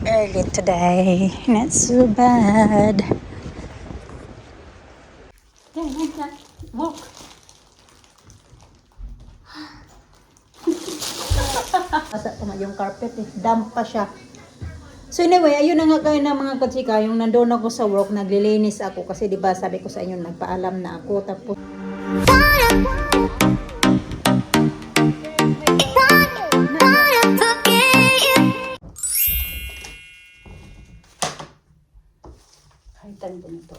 Early today, not so bad. Walk. Basa pa yung carpet eh. Damp pa siya. So anyway, ayun na nga kayo na mga katsika, yung nandoon ako sa work, naglilinis ako kasi 'di ba sabi ko sa inyo nagpaalam na ako tapos Haitan ko nito.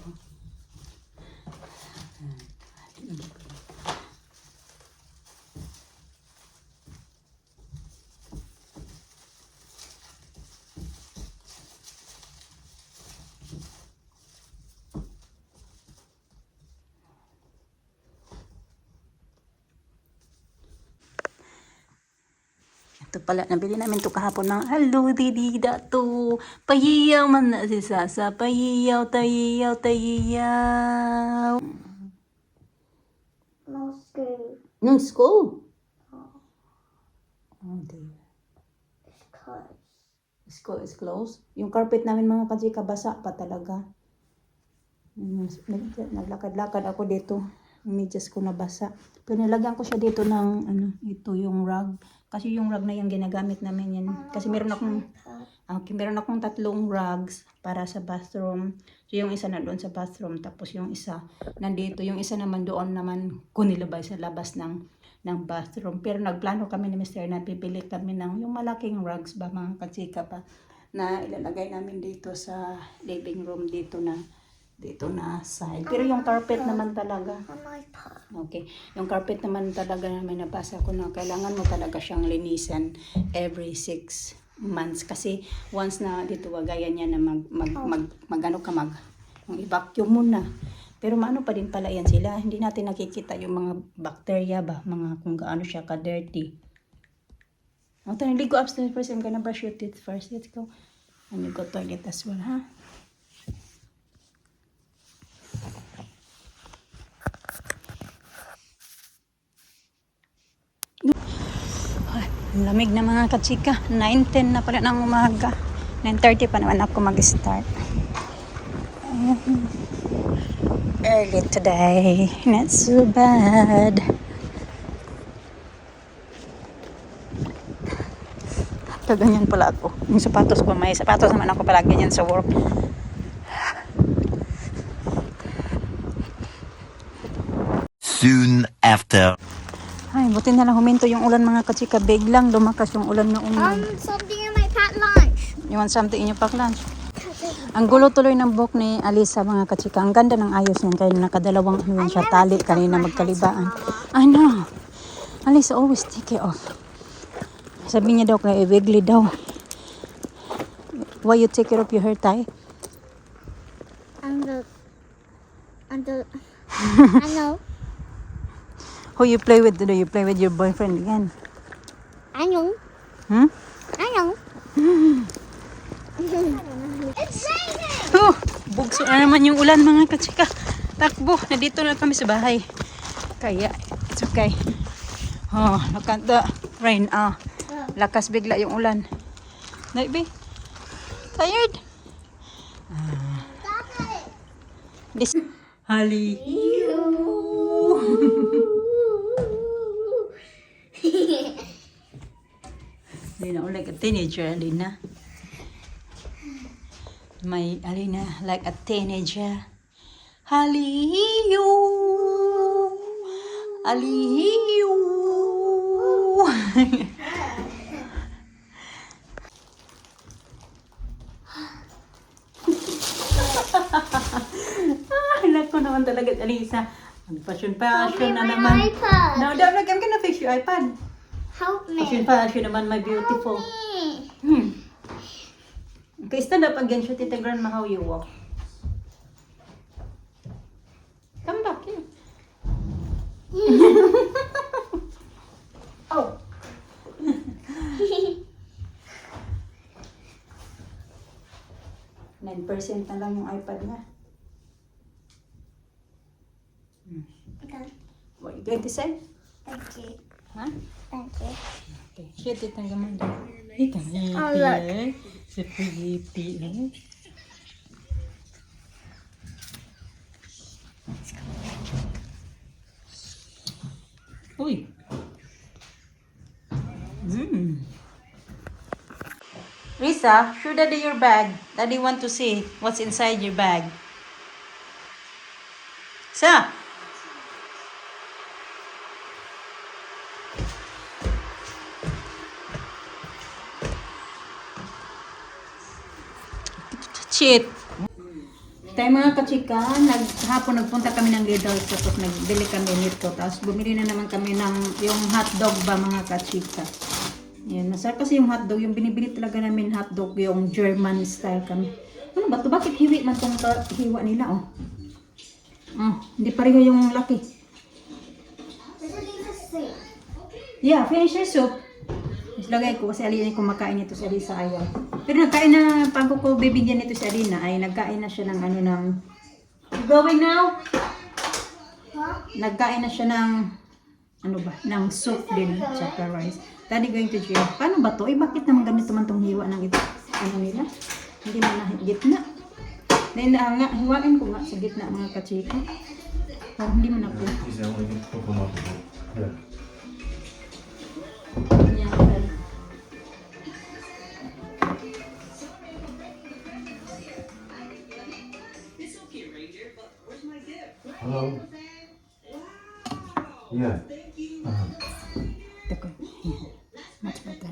Ito pala, nabili namin to kahapon ng hello, didida to. Pahiyaw man na si Sasa. Pahiyaw, tahiyaw, tahiyaw. No school. No school? Oh dear. It's closed. School is closed. Yung carpet namin mga kajika, basa pa talaga. Naglakad-lakad ako dito. Medyas ko nabasa. Pero nilagyan ko siya dito ng ito yung rug. Kasi yung rug na yung ginagamit namin yan. Kasi meron akong 3 rugs para sa bathroom. So yung isa na doon sa bathroom, tapos yung isa nandito, yung isa naman doon naman ko nilabay sa labas ng bathroom. Pero nagplano kami ni Mr. na pipili kami ng yung malaking rugs ba mga katsika pa na ilalagay namin dito sa living room dito na side. Pero yung carpet naman talaga. Okay. Yung carpet naman talaga na may nabasa ko na kailangan mo talaga siyang linisan every 6 months. Kasi once na dito gaya niya na i-vacuum mo na. Pero maano pa din pala yan sila. Hindi natin nakikita yung mga bacteria ba. Mga kung gaano siya ka-dirty. Okay, go upstairs first. I'm gonna brush your teeth first. Let's go. And you go toilet as well, ha? Lamig na mga katsika. 9:10 na pala ng umaga. 9:30 pa naman ako mag-start. Early today. Not so bad. Kaganyan pala ako. Yung sapatos ko, may sapatos naman ako pala ganyan sa work. Soon after. Ay, buti na lang huminto yung ulan mga katsika. Biglang lumakas yung ulan na umulan. Something in my packed lunch. You want something in your pack lunch? Ang gulo tuloy ng buhok ni Alisa mga katsika. Ang ganda ng ayos niyan. Kaya nakadalawang yun siya tali kanina magkalibaan. I know. Alisa always take it off. Sabi niya daw kaya wiggly daw. Why you take it off your hair tie? I know. Who you play with today? You play with your boyfriend again? I know. Hmm? I know. It's raining. Oh, bugso na naman yung ulan mga katsika. Takbo, nandito na kami sa bahay. Kaya, it's okay. Oh, look at the rain. Lakas bigla yung ulan. Naibi? Tired? This Hali. Alina, like a teenager, Alina. My Alina, like a teenager. Haliyo. Aliyo. Nako naman talaga, Alisa. Passion na naman. iPad. No, I'm gonna fix your iPad. Help me. Passion naman, my beautiful. Okay, stand up again. Show Tita Grandma how you walk. Come back here. Oh. 9% na lang yung iPad na. Okay. What you going to say? Thank you. Huh? Thank you. Okay. Shit, Tita Grandma. look. Sepiti. Uy. Risa, show daddy your bag. Daddy want to see what's inside your bag. Sa? Shit. Tayo mga kachika, hapon nagpunta kami ng Lidl, tapos nagbili kami nito, tapos bumili na naman kami ng yung hotdog ba mga kachika. Yan, masarap kasi yung hotdog, yung binibili talaga namin hotdog, yung German style kami. Ano ba to? Bakit hiwi man tong hiwa nila, oh? Hindi pareho yung laki. Yeah, finish your soup. Lagay ko kasi Alina kumakain ito si Alisa ayaw. Pero nagkain na, bago ko bibigyan ito si Alina, ay nagkain na siya ng ano ng... You going now? Nagkain na siya ng... Ano ba? Ng soup din, tsaka rice. Daddy going to jail. Paano ba to? Eh, bakit naman ganito man tong hiwa ng ito? Ano nila? Hindi mo na gitna. Then, nga, hiwain ko nga sa gitna mga kachika. Oh, hindi mo na po. Hello. Yeah. Okay. Much better.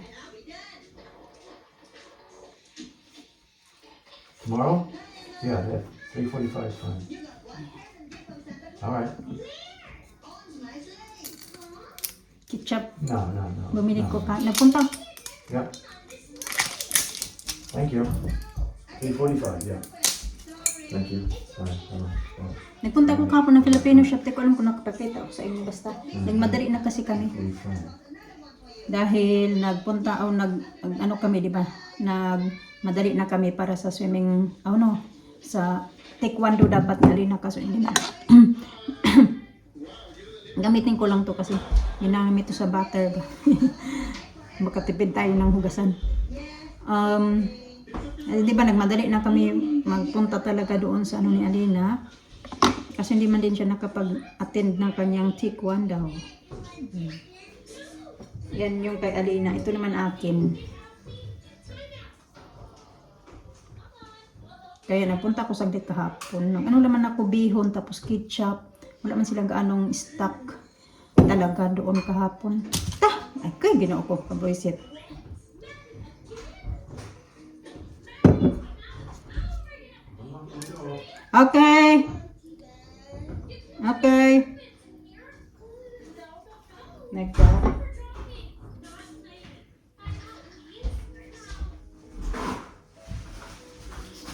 Tomorrow? Yeah, that 3:45 is fine. All right. Ketchup. No. Bumili no. ko ka. Nagpunta. Yeah. Thank you. 3:45. Yeah. Thank you. Bye. Nagpunta ko kahapon ng Filipino shop. Di ko alam kung nakapakita ako sa inyo basta. Nagmadali na kasi kami. Dahil nagpunta o ano kami, di ba? Nagmadali na kami para sa swimming, sa taekwondo dapat na rin na kaso hindi na. Gamitin ko lang to kasi ginamit to sa butter ba. Makatipid tayo ng hugasan. Di ba nagmadali na kami magpunta talaga doon sa ano ni Alina kasi hindi man din siya nakapag-attend ng kanyang taekwondo. Yan yung kay Alina. Ito naman akin. Kaya napunta ko saglit kahapon. Ano naman ako, bihon tapos ketchup. Wala man silang gaanong stock talaga doon kahapon. Ay, kay ginoo ko. Pabroisit. Okay. Next.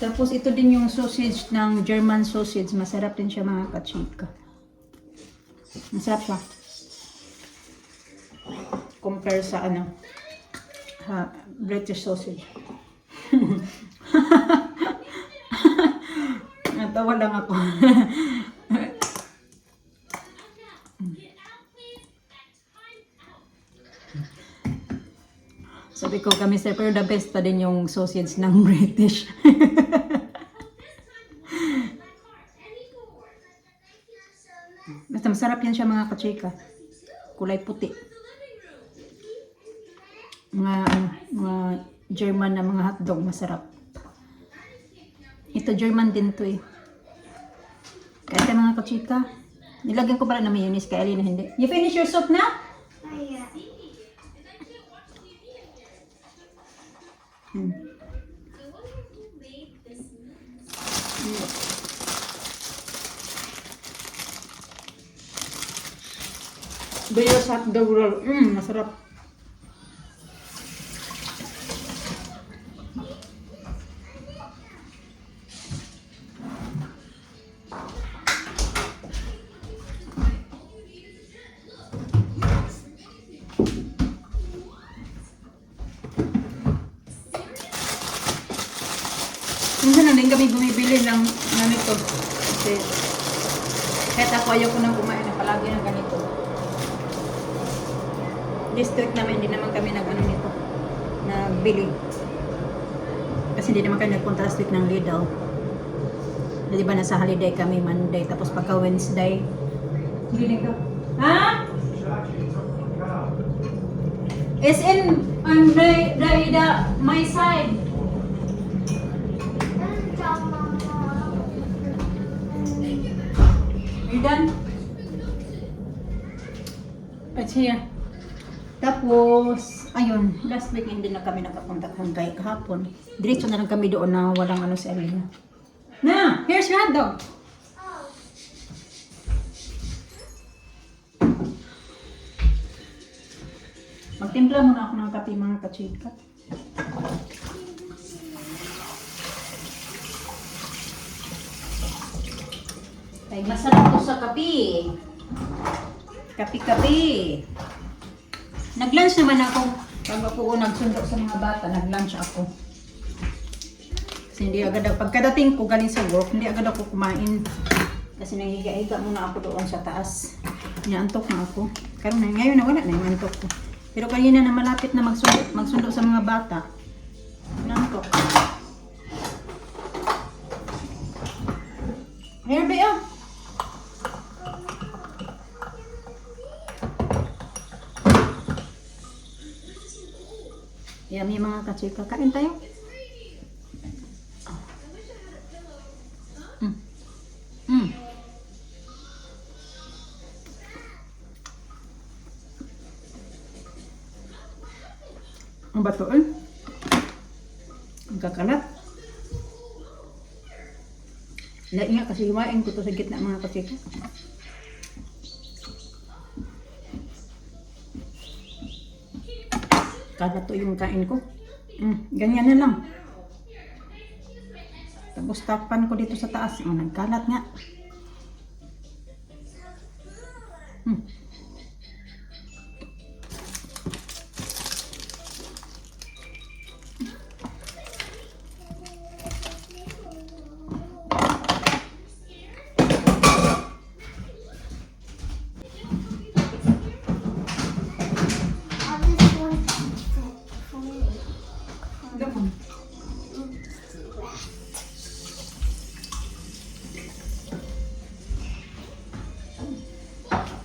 Tapos ito din yung sausage ng German sausage. Masarap din siya mga kachika. Masarap siya. Compare sa British sausage. Natawa lang ako. Sabi ko kami sir, pero the best pa din yung sausage ng British. Basta masarap yan siya mga kachika. Kulay puti. Mga German na mga hotdog, masarap. Ito German din to eh. Kaya ito mga kachika. Nilagyan ko pala na mayonnaise kay Alina hindi. You finish your soup na? Yeah. Bayos hotdog roll. Masarap. Minsan na din kami bumibili ng ganito. Kasi kahit ako ayaw ko nang kumain na palagi ng ganito. District namin, hindi naman kami nag-ano nito. magbili. Kasi hindi naman kayo nagpunta last week ng Lidl. Di ba nasa holiday kami Monday, tapos pagka Wednesday. Sige dito. Ha? It's in my side. You done? It's here. Tapos, ayun, last week hindi na kami nakapunta hanggang kahapon. Diretso na lang kami doon na walang ano si Alina. Na, here's your hotdog. Magtimpla muna ako ng kape mga kachika. Ay, masarap to sa kape. Kape-kape. Nag-lunch naman ako. Pag ako nagsundo sa mga bata, nag-lunch ako. Kasi hindi agad ako, pagkadating ko galing sa work, hindi agad ako kumain. Kasi nanghiga-higa muna ako doon sa taas. Inaantok na ako. Ngayon na wala na yung antok ko. Pero kanina na malapit na magsundo sa mga bata. Inaantok. Here, Bea. Yummy mga kachika. Kain tayo. Ang bato eh. Ang kakalat. Lain nga kasi hiwain ko to sa gitna mga kachika. Kalat to yung kain ko. Ganyan na lang. Tapos tapan ko dito sa taas. Nagkalat nga.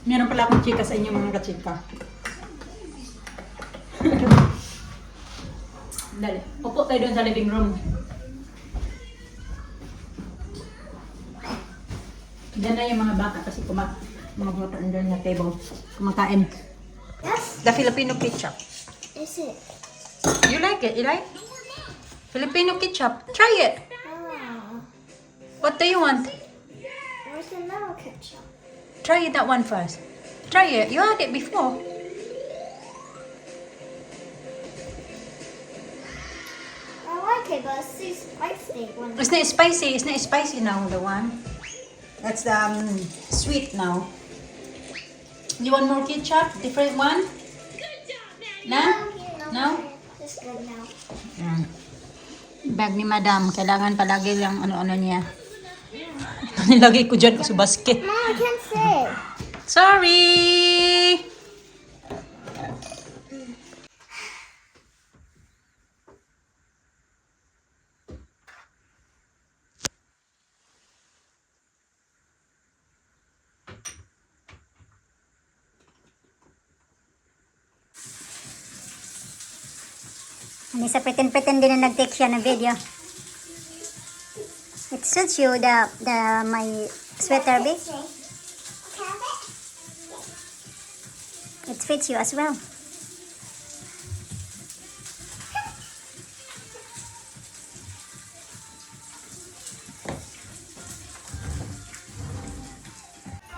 Meron pala akong chika sa inyo mga kachika. Dali. Upo tayo doon sa living room. Diyan na yung mga bata kasi mga bata doon na table. Kumakain. Yes. The Filipino ketchup. Is it? You like it? You like? Filipino ketchup. Try it. Oh. What do you want? Where's the little ketchup? Try that one first. Try it. You had it before. I like it, but it's too spicy. It's not spicy. It's not spicy now, the one. That's sweet now. You want more ketchup? Different one? Na? No? It's good now. Bag ni Madam. Kailangan palagi lang ano-ano niya. Nilagay ko dyan sa basket. Mom, I can't say. Sorry! Hindi sa pretend din na nag-take siya ng video. It suits you, my sweater, babe. It fits you as well.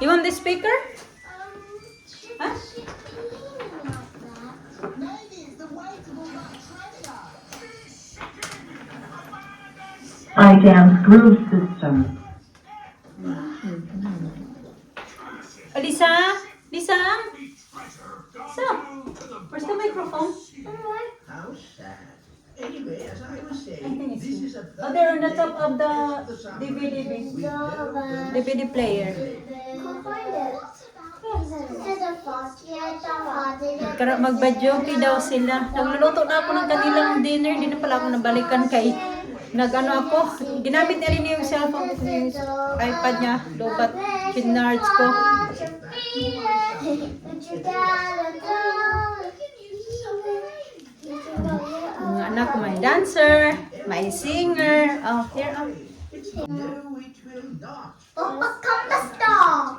You want the speaker? Huh? IDAM's groove system. Lisa? Lisa? So, where's the microphone? How sad. Anyway, as I was saying, this is a Oh, they're on the top of the DVD, DVD player. Can't find it. There's a font. Yeah, it's a font. Magbadyoki daw sila. Nagluluto na ako ng kanilang dinner, hindi na pala ako nabalikan kay nag-ano ako, ginamit niya rin yung cellphone ko, yung iPad niya, lobat, pinards ko. Mga anak ko, may dancer, may singer. Oh, here, oh. No, it will not. Come the star.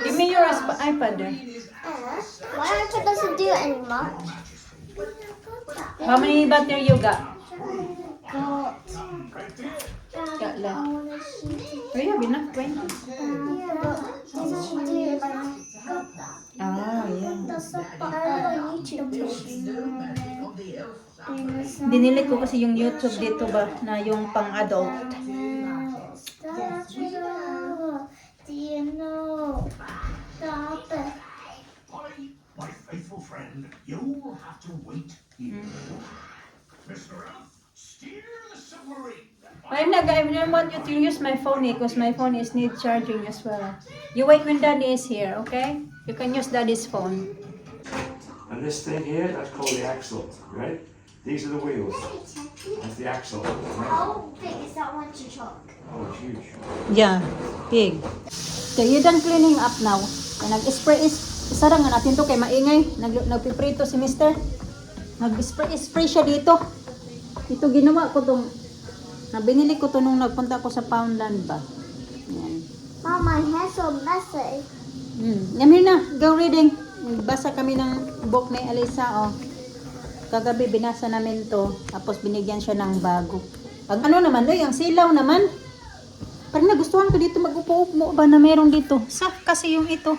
Give me your iPad there. Why aren't I supposed to do it anymore? How many battery you got? God. Got I left. want to see. Oh, you have enough, 20. Yeah, but this should do it like that. Ah, yeah. That's not but I have a YouTube No channel. magic on the elf side. Dinilit ko kasi yung YouTube dito ba, na yung pang-adult. Do you know? Stop it. Polly, my faithful friend, you'll have to wait here. Mr. Elf, steer the submarine. I don't want you to use my phone because my phone is need charging as well. You wait when Daddy is here, okay? You can use Daddy's phone. And this thing here, that's called the axle, right? These are the wheels. That's the axle. Right? How big is that one to chalk? Oh, it's huge. Yeah, big. Okay, you done cleaning up now. Nag-spray isara nga natin to kay maingay. Nagpiprito si Mister. Nag-spray siya dito. Ito ginawa ko tong binili ko to nung nagpunta ko sa Poundland ba. Yan. Mom, my hair's so messy. Yamir na, go reading. Basa kami ng book ni Alisa, oh. Kagabi binasa namin to, tapos binigyan siya ng bago. Ang ano naman, ang silaw naman. Parang nagustuhan ko dito mag-upo-upo ba na meron dito. Soft kasi yung ito.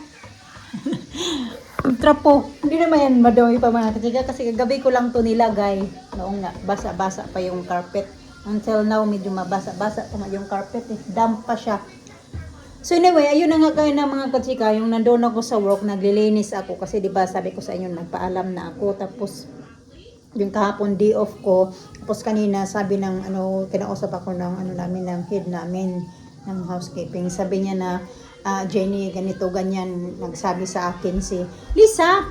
Yung trapo. Hindi naman yan madami pa mga katiga kasi kagabi ko lang to nilagay. Noong nga, basa-basa pa yung carpet. Until now, medyo mabasa-basa pa yung carpet eh. Damp pa siya. So anyway, ayun na nga kayo na mga katsika, yung nandoon ako sa work, naglilinis ako kasi 'di ba sabi ko sa inyo nagpaalam na ako tapos yung kahapon day off ko. Tapos kanina sabi ng kinausap ako ng namin ng head namin ng housekeeping. Sabi niya na Jenny, ganito ganyan nagsabi sa akin si Lisa.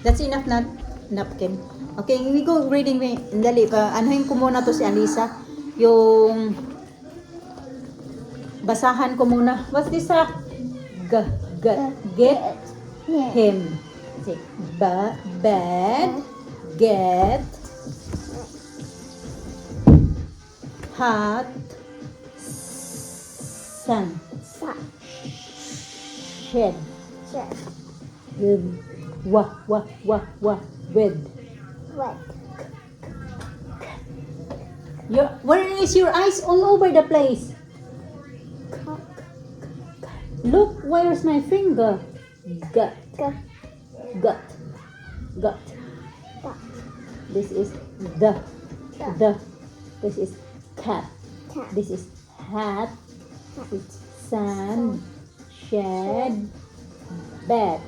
That's enough na napkin. Okay, we go reading me. Dali pa. Anuhin ko muna to si Alisa. Yung basahan ko muna. What's this? Get him. Say, bad, get, hot, sun, shed, with. What? Where is your eyes all over the place? Look, where's my finger? Gut. This is the. This is cat. This is hat. It's sun. Shed. Bed.